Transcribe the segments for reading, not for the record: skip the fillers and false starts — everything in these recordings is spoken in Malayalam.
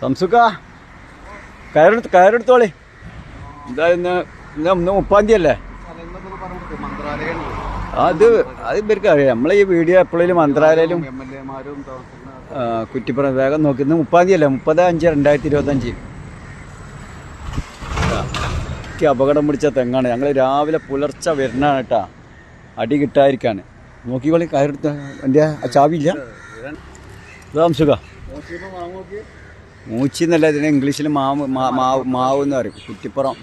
സംസുക്ക കയറെടുത്തോളി. എന്തായാലും ഇന്ന് 30-ാം തീയതി അല്ലേ? അത് ഇവർക്ക് അറിയാം. നമ്മളെ ഈ വീഡിയോ എപ്പോഴും മന്ത്രാലയം കുറ്റിപ്പുറം വേഗം നോക്കി. ഇന്ന് 30-ാം തീയതി അല്ലേ? 30/5/2025. അപകടം പിടിച്ച തെങ്ങാണ്. ഞങ്ങൾ രാവിലെ പുലർച്ചെ വരുന്നതാണ് കേട്ടാ. അടി കിട്ടാതിരിക്കാണ്. നോക്കിക്കോളി കയറെടുത്ത എൻ്റെ ആ ചാവിയില്ല. സംസുക മൂച്ചി എന്നല്ല, ഇതിനെ ഇംഗ്ലീഷിൽ മാവ് എന്ന് പറയും. കുറ്റിപ്പുറം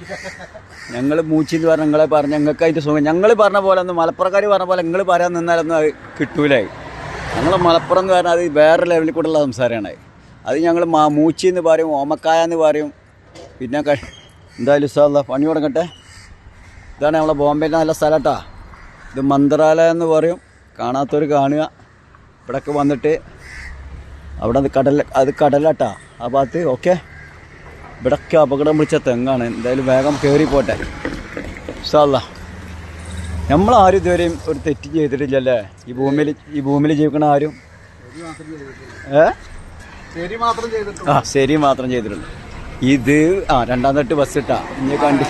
ഞങ്ങൾ മൂച്ചി എന്ന് പറഞ്ഞാൽ ഞങ്ങളെ പറഞ്ഞ ഞങ്ങൾക്ക് അതിൻ്റെ സുഖം. ഞങ്ങൾ പറഞ്ഞ പോലെ ഒന്ന് മലപ്പുറക്കാർ പറഞ്ഞ പോലെ നിങ്ങൾ പറയാൻ നിന്നാലൊന്നും അത് കിട്ടൂലായി. ഞങ്ങൾ മലപ്പുറം എന്ന് പറഞ്ഞാൽ അത് വേറെ ലെവലിൽ കൂടെയുള്ള സംസാരമാണ്. അത് ഞങ്ങൾ മൂച്ചി എന്ന് പറയും, ഓമക്കായ എന്ന് പറയും. പിന്നെ എന്തായാലും ഉസ്താദ് പണി തുടങ്ങട്ടെ. ഇതാണ് നമ്മളെ ബോംബെയിലെ നല്ല സ്ഥലം കേട്ടോ. ഇത് മന്ത്രാലയം എന്ന് പറയും. കാണാത്തവർ കാണുക. ഇവിടെയൊക്കെ വന്നിട്ട് അവിടെ അത് കടലാട്ടാ ആ ഭാഗത്ത്. ഓക്കെ, ഇവിടെയൊക്കെ അപകടം പിടിച്ച തെങ്ങാണ്. എന്തായാലും വേഗം കയറി പോട്ടെ ഇൻഷാല്ലാ. നമ്മളാരും ഇതുവരെയും ഒരു തെറ്റ് ചെയ്തിട്ടില്ലല്ലേ ഈ ഭൂമിയിൽ ജീവിക്കണ ആരും. ശരി മാത്രം ചെയ്തിട്ടുണ്ട്. ഇത് 2-ാം തട്ട് ബസ് ഇട്ടാ ഇനി കണ്ടി.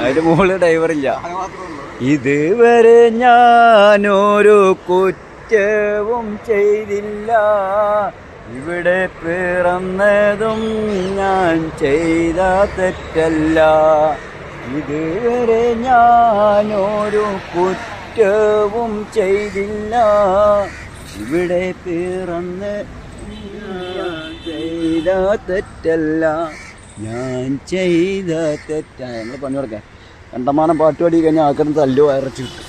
അതിന് മുകളിൽ ഡ്രൈവറില്ല. ഇതുവരെ ഞാനൊരു കുറ്റവും ചെയ്തില്ല, ഇവിടെ പിറന്നതും ഞാൻ ചെയ്ത തെറ്റല്ല. ഇതുവരെ ഞാനൊരു കുറ്റവും ചെയ്തില്ല, ഇവിടെ പിറന്ന ചെയ്ത തെറ്റല്ല, ഞാൻ ചെയ്ത തെറ്റാണ്. ഞങ്ങൾ പണി കൊടുക്കാം. കണ്ടമാനം പാട്ട് പാടി കഴിഞ്ഞാൽ ആൾക്കാരും തല്ലോ അരച്ചു കിട്ടും.